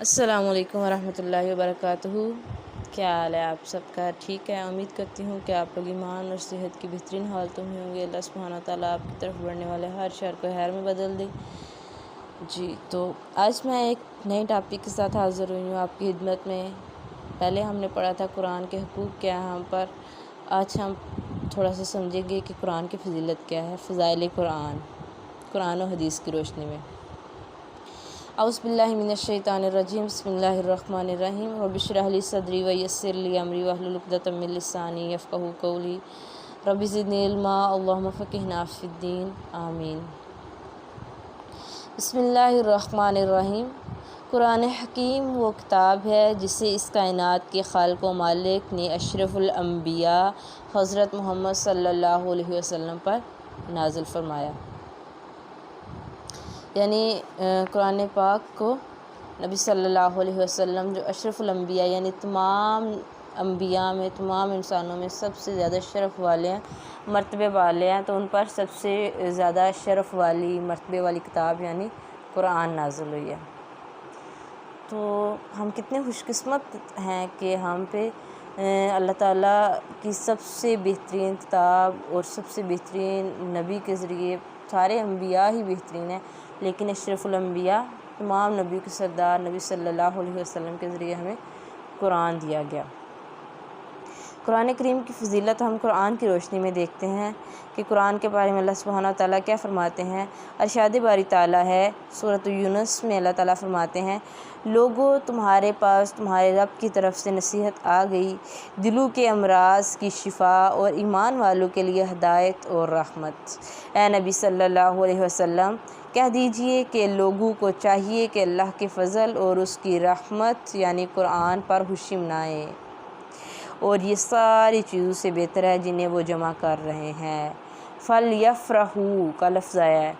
السلام علیکم ورحمۃ اللہ وبرکاتہ۔ کیا حال ہے آپ سب کا؟ ٹھیک ہے، امید کرتی ہوں کہ آپ لوگ ایمان اور صحت کی بہترین حالتوں میں ہوں گے۔ اللہ سبحانہ تعالیٰ آپ کی طرف بڑھنے والے ہر شر کو خیر میں بدل دے۔ جی تو آج میں ایک نئے ٹاپک کے ساتھ حاضر ہوئی ہوں آپ کی خدمت میں۔ پہلے ہم نے پڑھا تھا قرآن کے حقوق کیا ہیں ہم پر، آج ہم تھوڑا سا سمجھیں گے کہ قرآن کی فضیلت کیا ہے، فضائل قرآن و حدیث کی روشنی میں۔ اعوذ باللہ من الشیطان الرجیم، بسم اللہ الرحمن الرحیم۔ رب اشرح لی صدری ویسر لی امری واحلل عقدۃ من لسانی یفقہوا قولی، رب زدنی علما اللہم فقہنا فی الدین، آمین۔ بسم اللہ الرحمن الرحیم۔ قرآن حکیم وہ کتاب ہے جسے اس کائنات کے خالق و مالک نے اشرف الانبیاء حضرت محمد صلی اللہ علیہ وسلم پر نازل فرمایا۔ یعنی قرآن پاک کو نبی صلی اللہ علیہ وسلم جو اشرف الانبیاء یعنی تمام انبیاء میں، تمام انسانوں میں سب سے زیادہ شرف والے ہیں، مرتبے والے ہیں، تو ان پر سب سے زیادہ شرف والی مرتبے والی کتاب یعنی قرآن نازل ہوئی ہے۔ تو ہم کتنے خوش قسمت ہیں کہ ہم پہ اللہ تعالیٰ کی سب سے بہترین کتاب اور سب سے بہترین نبی کے ذریعے، سارے انبیاء ہی بہترین ہیں لیکن اشرف الانبیاء تمام نبیوں کے سردار نبی صلی اللہ علیہ وسلم کے ذریعے ہمیں قرآن دیا گیا۔ قرآن کریم کی فضیلت ہم قرآن کی روشنی میں دیکھتے ہیں کہ قرآن کے بارے میں اللہ سبحانہ تعالیٰ کیا فرماتے ہیں۔ ارشاد باری تعالیٰ ہے سورۃ یونس میں، اللہ تعالیٰ فرماتے ہیں، لوگو تمہارے پاس تمہارے رب کی طرف سے نصیحت آ گئی، دلوں کے امراض کی شفا اور ایمان والوں کے لیے ہدایت اور رحمت۔ اے نبی صلی اللہ علیہ وسلم کہہ دیجئے کہ لوگوں کو چاہیے کہ اللہ کے فضل اور اس کی رحمت یعنی قرآن پر خوشی منائیں، اور یہ ساری چیزوں سے بہتر ہے جنہیں وہ جمع کر رہے ہیں۔ فَلْيَفْرَحُوا کا لفظ آیا ہے،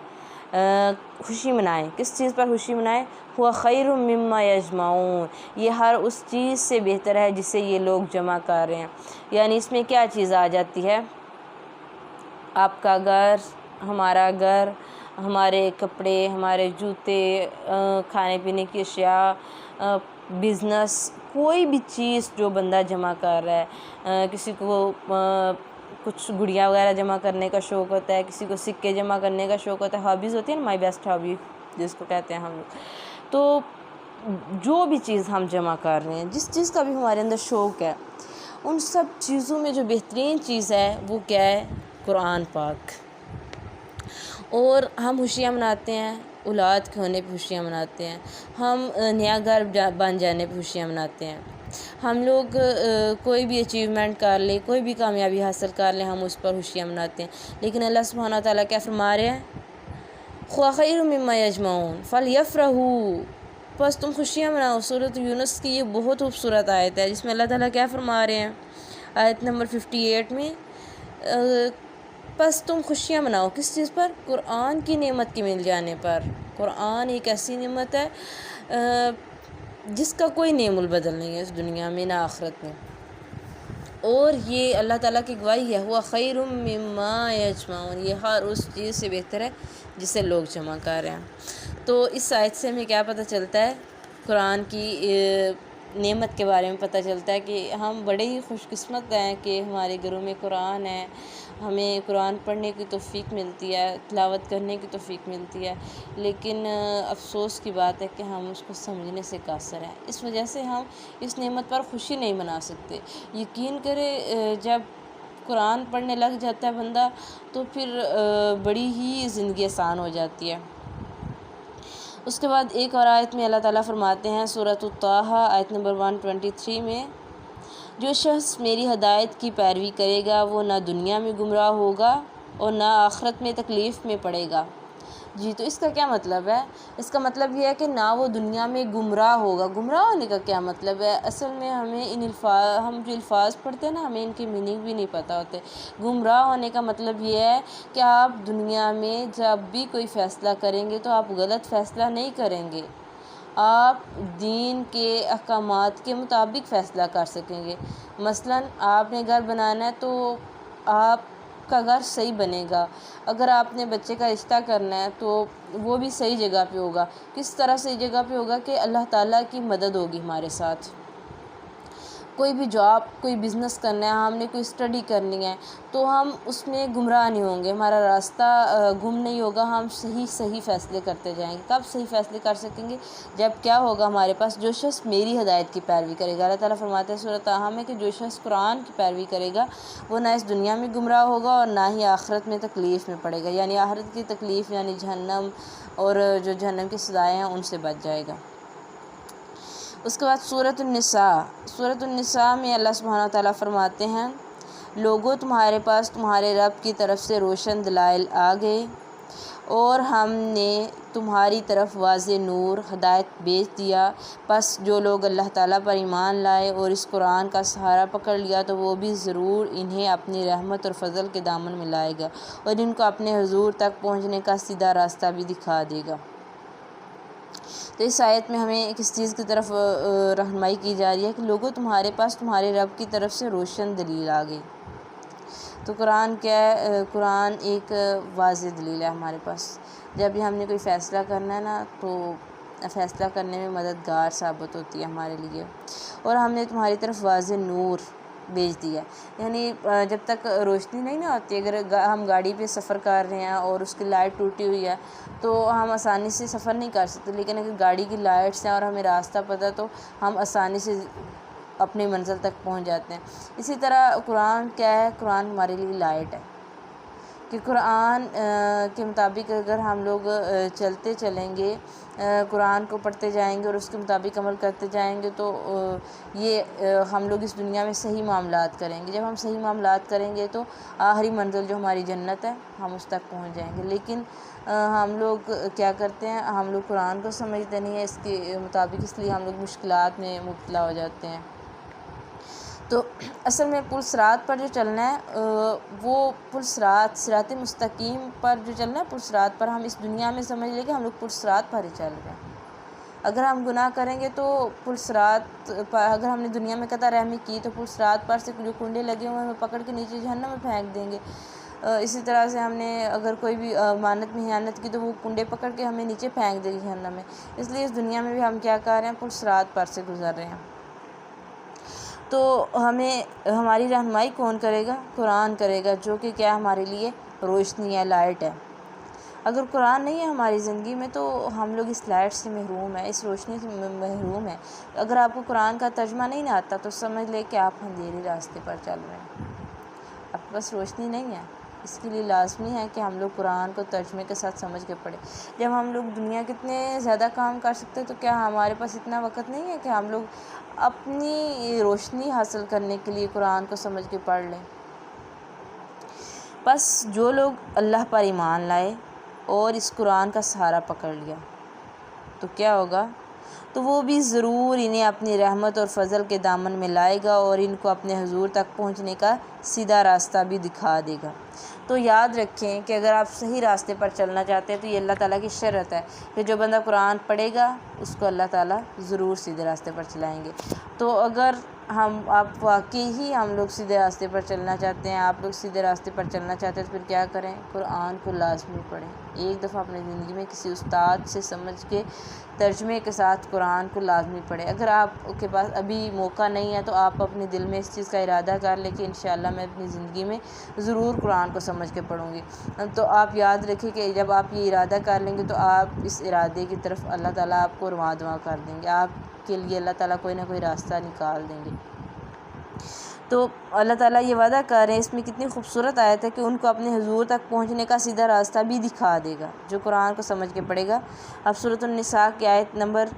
خوشی منائیں۔ کس چیز پر خوشی منائیں؟ هُوَ خَيْرٌ مِّمَّا يَجْمَعُونَ، یہ ہر اس چیز سے بہتر ہے جسے یہ لوگ جمع کر رہے ہیں۔ یعنی اس میں کیا چیز آ جاتی ہے؟ آپ کا گھر، ہمارا گھر، ہمارے کپڑے، ہمارے جوتے، کھانے پینے کی اشیاء، بزنس، کوئی بھی چیز جو بندہ جمع کر رہا ہے۔ کسی کو کچھ گڑیا وغیرہ جمع کرنے کا شوق ہوتا ہے، کسی کو سکے جمع کرنے کا شوق ہوتا ہے، ہابیز ہوتی ہے نا، مائی بیسٹ ہابی جس کو کہتے ہیں ہم لوگ۔ تو جو بھی چیز ہم جمع کر رہے ہیں، جس چیز کا بھی ہمارے اندر شوق ہے، ان سب چیزوں میں جو بہترین چیز ہے وہ کیا ہے؟ قرآن پاک۔ اور ہم خوشیاں مناتے ہیں، اولاد کے ہونے پہ خوشیاں مناتے ہیں، ہم نیا گھر بن جانے پہ خوشیاں مناتے ہیں، ہم لوگ کوئی بھی اچیومنٹ کر لیں، کوئی بھی کامیابی حاصل کر لیں، ہم اس پر خوشیاں مناتے ہیں۔ لیکن اللہ سبحانہ تعالیٰ کیا فرما رہے ہیں؟ هُوَ خَيْرٌ مِّمَّا يَجْمَعُونَ فَلْيَفْرَحُوا، بس تم خوشیاں مناؤ۔ سورۃ یونس کی یہ بہت خوبصورت آیت ہے جس میں اللہ تعالیٰ کیا فرما رہے ہیں؟ آیت نمبر 58 میں، بس تم خوشیاں مناؤ۔ کس چیز پر؟ قرآن کی نعمت کے مل جانے پر۔ قرآن ایک ایسی نعمت ہے جس کا کوئی نعم البدل نہیں ہے اس دنیا میں نہ آخرت میں، اور یہ اللہ تعالیٰ کی گواہی ہے، ہوا خیر مما یجمعون، یہ ہر اس چیز سے بہتر ہے جسے لوگ جمع کر رہے ہیں۔ تو اس آیت سے ہمیں کیا پتہ چلتا ہے؟ قرآن کی نعمت کے بارے میں پتہ چلتا ہے کہ ہم بڑے ہی خوش قسمت ہیں کہ ہمارے گھروں میں قرآن ہے، ہمیں قرآن پڑھنے کی توفیق ملتی ہے، تلاوت کرنے کی توفیق ملتی ہے، لیکن افسوس کی بات ہے کہ ہم اس کو سمجھنے سے قاصر ہیں۔ اس وجہ سے ہم اس نعمت پر خوشی نہیں منا سکتے۔ یقین کرے جب قرآن پڑھنے لگ جاتا ہے بندہ تو پھر بڑی ہی زندگی آسان ہو جاتی ہے۔ اس کے بعد ایک اور آیت میں اللہ تعالیٰ فرماتے ہیں سورۃ طٰہٰ آیت نمبر 123 میں، جو شخص میری ہدایت کی پیروی کرے گا وہ نہ دنیا میں گمراہ ہوگا اور نہ آخرت میں تکلیف میں پڑے گا۔ جی تو اس کا کیا مطلب ہے؟ اس کا مطلب یہ ہے کہ نہ وہ دنیا میں گمراہ ہوگا۔ گمراہ ہونے کا کیا مطلب ہے؟ اصل میں ہمیں ہم جو الفاظ پڑھتے ہیں نا، ہمیں ان کے میننگ بھی نہیں پتہ ہوتے۔ گمراہ ہونے کا مطلب یہ ہے کہ آپ دنیا میں جب بھی کوئی فیصلہ کریں گے تو آپ غلط فیصلہ نہیں کریں گے، آپ دین کے احکامات کے مطابق فیصلہ کر سکیں گے۔ مثلاً آپ نے گھر بنانا ہے تو آپ کا گھر صحیح بنے گا۔ اگر آپ نے بچے کا رشتہ کرنا ہے تو وہ بھی صحیح جگہ پہ ہوگا۔ کس طرح صحیح جگہ پہ ہوگا کہ اللہ تعالیٰ کی مدد ہوگی ہمارے ساتھ۔ کوئی بھی جاب، کوئی بزنس کرنا ہے، ہم نے کوئی اسٹڈی کرنی ہے تو ہم اس میں گمراہ نہیں ہوں گے، ہمارا راستہ گم نہیں ہوگا، ہم صحیح فیصلے کرتے جائیں گے۔ کب صحیح فیصلے کر سکیں گے؟ جب کیا ہوگا ہمارے پاس؟ جو شخص میری ہدایت کی پیروی کرے گا۔ اللہ تعالیٰ فرماتے ہیں سورۃ طٰہٰ میں کہ جو شخص قرآن کی پیروی کرے گا وہ نہ اس دنیا میں گمراہ ہوگا اور نہ ہی آخرت میں تکلیف میں پڑے گا، یعنی آخرت کی تکلیف یعنی جہنم اور جو جہنم کی سزائیں ہیں ان سے بچ جائے گا۔ اس کے بعد سورۃ النساء میں اللہ سبحانہ وتعالیٰ فرماتے ہیں لوگوں تمہارے پاس تمہارے رب کی طرف سے روشن دلائل آ گئے اور ہم نے تمہاری طرف واضح نور ہدایت بھیج دیا، پس جو لوگ اللہ تعالیٰ پر ایمان لائے اور اس قرآن کا سہارا پکڑ لیا تو وہ بھی ضرور انہیں اپنی رحمت اور فضل کے دامن میں لائے گا اور ان کو اپنے حضور تک پہنچنے کا سیدھا راستہ بھی دکھا دے گا۔ تو اس آیت میں ہمیں کس چیز کی طرف رہنمائی کی جا رہی ہے کہ لوگوں تمہارے پاس تمہارے رب کی طرف سے روشن دلیل آ گئی۔ تو قرآن کیا ہے؟ قرآن ایک واضح دلیل ہے ہمارے پاس۔ جب بھی ہم نے کوئی فیصلہ کرنا ہے نا تو فیصلہ کرنے میں مددگار ثابت ہوتی ہے ہمارے لیے۔ اور ہم نے تمہاری طرف واضح نور بھیج دیا، یعنی جب تک روشنی نہیں نہ ہوتی، اگر ہم گاڑی پہ سفر کر رہے ہیں اور اس کی لائٹ ٹوٹی ہوئی ہے تو ہم آسانی سے سفر نہیں کر سکتے، لیکن اگر گاڑی کی لائٹس ہیں اور ہمیں راستہ پتہ تو ہم آسانی سے اپنی منزل تک پہنچ جاتے ہیں۔ اسی طرح قرآن کیا ہے؟ قرآن ہمارے لیے لائٹ ہے کہ قرآن کے مطابق اگر ہم لوگ چلتے چلیں گے، قرآن کو پڑھتے جائیں گے اور اس کے مطابق عمل کرتے جائیں گے تو یہ ہم لوگ اس دنیا میں صحیح معاملات کریں گے۔ جب ہم صحیح معاملات کریں گے تو آخری منزل جو ہماری جنت ہے ہم اس تک پہنچ جائیں گے۔ لیکن ہم لوگ کیا کرتے ہیں؟ ہم لوگ قرآن کو سمجھتے نہیں ہیں اس کے مطابق، اس لیے ہم لوگ مشکلات میں مبتلا ہو جاتے ہیں۔ تو اصل میں پل صراط پر جو چلنا ہے وہ پل صراط مستقیم پر جو چلنا ہے، پل صراط پر ہم اس دنیا میں سمجھ لیں کہ ہم لوگ پل صراط پر ہی چل رہے ہیں۔ اگر ہم گناہ کریں گے تو پل صراط پر، اگر ہم نے دنیا میں قطع رحمی کی تو پل صراط پر سے جو کنڈے لگے ہوئے ہیں ہمیں پکڑ کے نیچے جہنم میں پھینک دیں گے۔ اسی طرح سے ہم نے اگر کوئی بھی امانت میں خیانت کی تو وہ کنڈے پکڑ کے ہمیں نیچے پھینک دے گی جہنم میں۔ اس لیے اس دنیا میں بھی ہم کیا کر رہے ہیں؟ پل صراط پر سے گزر رہے ہیں۔ تو ہمیں ہماری رہنمائی کون کرے گا؟ قرآن کرے گا، جو کہ کیا ہمارے لیے روشنی ہے، لائٹ ہے۔ اگر قرآن نہیں ہے ہماری زندگی میں تو ہم لوگ اس لائٹ سے محروم ہیں، اس روشنی سے محروم ہیں۔ اگر آپ کو قرآن کا ترجمہ نہیں آتا تو سمجھ لے کہ آپ اندھیرے راستے پر چل رہے ہیں، آپ کے پاس روشنی نہیں ہے۔ اس کے لیے لازمی ہے کہ ہم لوگ قرآن کو ترجمے کے ساتھ سمجھ کے پڑھیں۔ جب ہم لوگ دنیا کتنے زیادہ کام کر سکتے ہیں تو کیا ہمارے پاس اتنا وقت نہیں ہے کہ ہم لوگ اپنی روشنی حاصل کرنے کے لیے قرآن کو سمجھ کے پڑھ لیں؟ بس جو لوگ اللہ پر ایمان لائے اور اس قرآن کا سہارا پکڑ لیا تو کیا ہوگا؟ تو وہ بھی ضرور انہیں اپنی رحمت اور فضل کے دامن میں لائے گا اور ان کو اپنے حضور تک پہنچنے کا سیدھا راستہ بھی دکھا دے گا۔ تو یاد رکھیں کہ اگر آپ صحیح راستے پر چلنا چاہتے ہیں تو یہ اللہ تعالیٰ کی شرط ہے کہ جو بندہ قرآن پڑھے گا اس کو اللہ تعالیٰ ضرور سیدھے راستے پر چلائیں گے۔ تو اگر آپ واقعی ہی ہم لوگ سیدھے راستے پر چلنا چاہتے ہیں، آپ لوگ سیدھے راستے پر چلنا چاہتے ہیں تو پھر کیا کریں؟ قرآن کو لازمی پڑھیں۔ ایک دفعہ اپنی زندگی میں کسی استاد سے سمجھ کے ترجمے کے ساتھ قرآن کو لازمی پڑھیں۔ اگر آپ کے پاس ابھی موقع نہیں ہے تو آپ اپنے دل میں اس چیز کا ارادہ کر لیں کہ انشاءاللہ میں اپنی زندگی میں ضرور قرآن کو سمجھ کے پڑھوں گی۔ تو آپ یاد رکھیں کہ جب آپ یہ ارادہ کر لیں گے تو آپ اس ارادے کی طرف اللہ تعالیٰ آپ کو رواں کر دیں گے، آپ کے لیے اللہ تعالیٰ کوئی نہ کوئی راستہ نکال دیں گے۔ تو اللہ تعالیٰ یہ وعدہ کر رہے ہیں، اس میں کتنی خوبصورت آیت ہے کہ ان کو اپنے حضور تک پہنچنے کا سیدھا راستہ بھی دکھا دے گا جو قرآن کو سمجھ کے پڑھے گا۔ اب سورۃ النساء کی آیت نمبر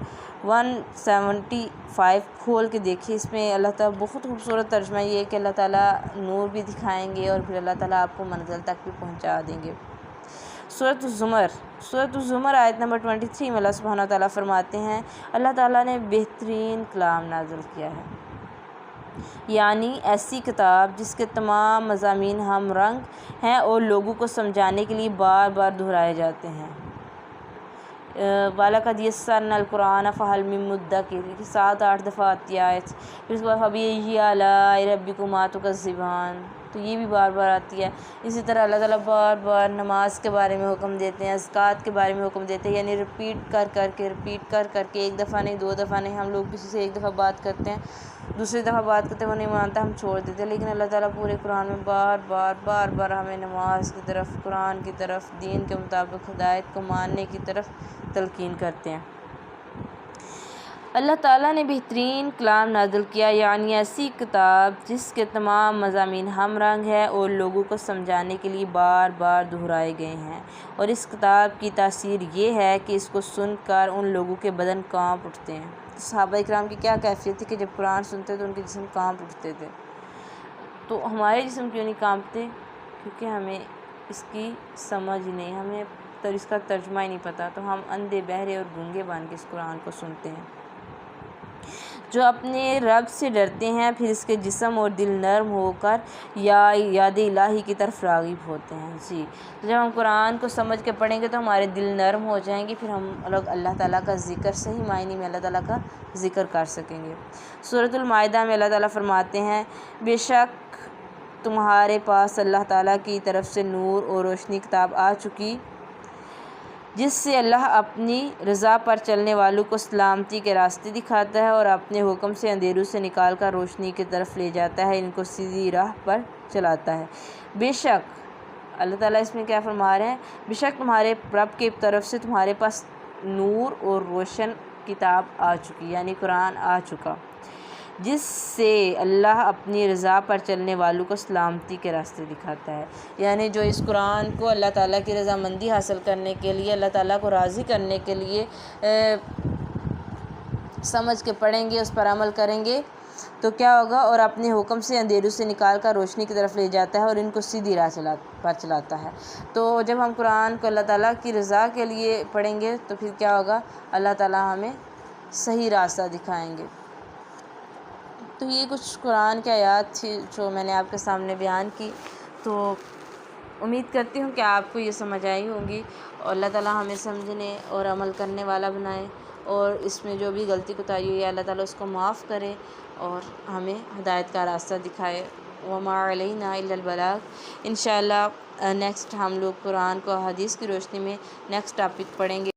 175 کھول کے دیکھیں، اس میں اللہ تعالیٰ بہت خوبصورت ترجمہ یہ ہے کہ اللہ تعالیٰ نور بھی دکھائیں گے اور پھر اللہ تعالیٰ آپ کو منزل تک بھی پہنچا دیں گے۔ سورۃ الزمر آیت نمبر 23 میں اللہ سبحانہ وتعالیٰ فرماتے ہیں اللہ تعالیٰ نے بہترین کلام نازل کیا ہے، یعنی ایسی کتاب جس کے تمام مضامین ہم رنگ ہیں اور لوگوں کو سمجھانے کے لیے بار بار دہرائے جاتے ہیں۔ وَلَقَدْ يَسَّرْنَا الْقُرْآنَ فَهَلْ مِن مُدَّكِرٍ 7-8 دفعہ آتی ہے آیت۔ پھر اس کے بعد فَبِأَيِّ آلَاءِ رَبِّكُمَا تُكَذِّبَانِ، تو یہ بھی بار بار آتی ہے۔ اسی طرح اللہ تعالیٰ بار بار نماز کے بارے میں حکم دیتے ہیں، اذکار کے بارے میں حکم دیتے ہیں، یعنی رپیٹ کر کر کے ایک دفعہ نہیں، 2 دفعہ نہیں۔ ہم لوگ کسی سے ایک دفعہ بات کرتے ہیں، دوسری دفعہ بات کرتے ہیں، وہ نہیں مانتا، ہم چھوڑ دیتے ہیں، لیکن اللہ تعالیٰ پورے قرآن میں بار بار ہمیں نماز کی طرف، قرآن کی طرف، دین کے مطابق ہدایت کو ماننے کی طرف تلقین کرتے ہیں۔ اللہ تعالیٰ نے بہترین کلام نازل کیا، یعنی ایسی کتاب جس کے تمام مضامین ہم رنگ ہیں اور لوگوں کو سمجھانے کے لیے بار بار دہرائے گئے ہیں، اور اس کتاب کی تاثیر یہ ہے کہ اس کو سن کر ان لوگوں کے بدن کانپ اٹھتے ہیں۔ صحابہ کرام کی کیا کیفیت تھی کہ جب قرآن سنتے تو ان کے جسم کانپ اٹھتے تھے، تو ہمارے جسم کیوں نہیں کانپتے؟ کیونکہ ہمیں اس کی سمجھ ہی نہیں، ہمیں اس کا ترجمہ ہی نہیں پتہ، تو ہم اندھے بہرے اور گونگے بن کے اس قرآن کو سنتے ہیں۔ جو اپنے رب سے ڈرتے ہیں پھر اس کے جسم اور دل نرم ہو کر یاد الہی کی طرف راغب ہوتے ہیں۔ جی، جب ہم قرآن کو سمجھ کے پڑھیں گے تو ہمارے دل نرم ہو جائیں گے، پھر ہم لوگ اللہ تعالیٰ کا ذکر صحیح معنی میں اللہ تعالیٰ کا ذکر کر سکیں گے۔ سورۃ المائدہ میں اللہ تعالیٰ فرماتے ہیں، بے شک تمہارے پاس اللہ تعالیٰ کی طرف سے نور اور روشنی کتاب آ چکی، جس سے اللہ اپنی رضا پر چلنے والوں کو سلامتی کے راستے دکھاتا ہے اور اپنے حکم سے اندھیروں سے نکال کر روشنی کی طرف لے جاتا ہے، ان کو سیدھی راہ پر چلاتا ہے۔ بے شک اللہ تعالیٰ اس میں کیا فرما رہے ہیں؟ بے شک تمہارے رب کی طرف سے تمہارے پاس نور اور روشن کتاب آ چکی، یعنی قرآن آ چکا، جس سے اللہ اپنی رضا پر چلنے والوں کو سلامتی کے راستے دکھاتا ہے۔ یعنی جو اس قرآن کو اللہ تعالیٰ کی رضامندی حاصل کرنے کے لیے، اللہ تعالیٰ کو راضی کرنے کے لیے سمجھ کے پڑھیں گے، اس پر عمل کریں گے تو کیا ہوگا؟ اور اپنے حکم سے اندھیروں سے نکال کر روشنی کی طرف لے جاتا ہے اور ان کو سیدھی راہ پر چلاتا ہے۔ تو جب ہم قرآن کو اللہ تعالیٰ کی رضا کے لیے پڑھیں گے تو پھر کیا ہوگا؟ اللہ تعالیٰ ہمیں صحیح راستہ دکھائیں گے۔ تو یہ کچھ قرآن کی آیات تھی جو میں نے آپ کے سامنے بیان کی، تو امید کرتی ہوں کہ آپ کو یہ سمجھ آئی ہوں گی، اور اللہ تعالیٰ ہمیں سمجھنے اور عمل کرنے والا بنائے، اور اس میں جو بھی غلطی کوتاہی ہوئی ہے اللہ تعالیٰ اس کو معاف کرے اور ہمیں ہدایت کا راستہ دکھائے۔ وما علینا الا البلاغ۔ انشاءاللہ نیکسٹ ہم لوگ قرآن کو حدیث کی روشنی میں نیکسٹ ٹاپک پڑھیں گے۔